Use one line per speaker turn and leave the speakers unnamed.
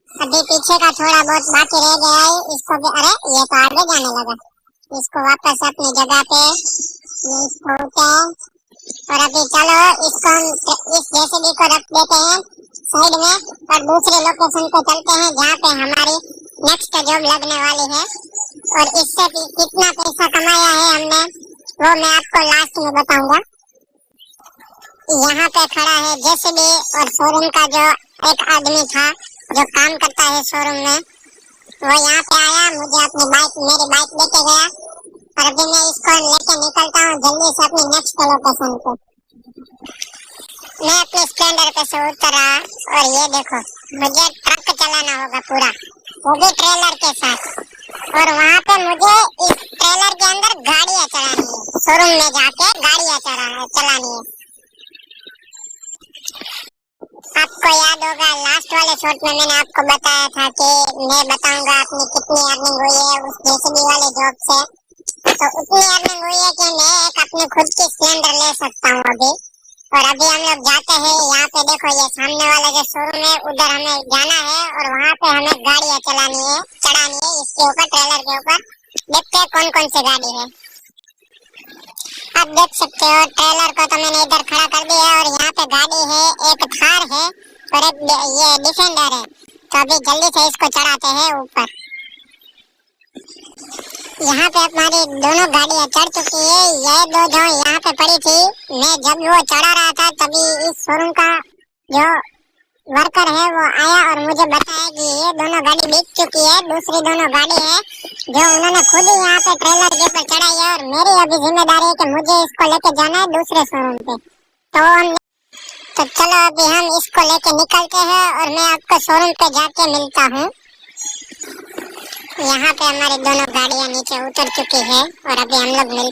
अभी पीछे का थोड़ा बहुत बाकी रह गया है, इसको भी, अरे ये तो आगे जाने लगा। इसको वापस अपनी जगह पे इसको उतार, और अभी चलो इसको हम इस जेसीबी को रख देते हैं साइड में और दूसरे लोकेशन पे चलते हैं जहाँ पे हमारी नेक्स्ट जॉब लगने वाली है। और इससे कितना पैसा कमाया है हमने वो मैं आपको लास्ट में बताऊंगा। यहाँ पे खड़ा है जेसीबी और शोरूम का जो एक आदमी था जो काम करता है शोरूम में, वो यहाँ पे आया, मुझे अपनी बाइक, मेरी बाइक लेके गया और अभी मैं इसको लेके निकलता हूँ जल्दी से अपनी नेक्स्ट लोकेशन पे। मैं अपने स्प्लेंडर पे से उतरा और ये देखो मुझे ट्रक चलाना होगा पूरा, वो भी ट्रेलर के साथ, और वहाँ पे मुझे इस ट्रेलर के अंदर गाड़ियाँ चलानी है, शोरूम में जाके गाड़ियाँ चलानी है। आपको याद होगा लास्ट वाले शॉट में मैंने आपको बताया था कि मैं बताऊंगा अपनी कितनी अर्निंग हुई है उस जेसीबी वाले जॉब से। तो उतनी अर्निंग हुई है कि मैं एक अपनी खुद की स्प्लेंडर ले सकता हूँ अभी। और अभी हम लोग जाते हैं, यहाँ पे देखो ये सामने वाला जो शोरूम है उधर हमें जाना है और वहाँ पे हमें गाड़ियाँ चढ़ानी है इसके ऊपर, ट्रेलर के ऊपर। देखते हैं कौन कौन सी गाड़ी है। आप देख सकते हो ट्रेलर को तो मैंने इधर खड़ा कर दिया है और यहाँ पे गाड़ी है, एक थार है और एक ये डिफेंडर है। तो अभी जल्दी से इसको चढ़ाते हैं ऊपर। यहाँ पे हमारी दोनों गाड़ियाँ चढ़ चुकी है। ये दो जो यहाँ पे पड़ी थी, मैं जब वो चढ़ा रहा था तभी इस शोरूम का जो वर्कर है वो आया और मुझे बताया कि ये दोनों गाड़ी बिक चुकी है। दूसरी दोनों गाड़ी है जो उन्होंने खुद ही यहाँ पे ट्रेलर के ऊपर चढ़ाई है और मेरी अभी जिम्मेदारी है कि मुझे इसको लेके जाना है दूसरे शोरूम पे। तो चलो अभी हम इसको लेके निकलते हैं और मैं आपको शोरूम पे जाके मिलता हूँ। यहाँ पे हमारी दोनों गाड़ियाँ नीचे उतर चुकी है और अभी हम लोग मिलते हैं।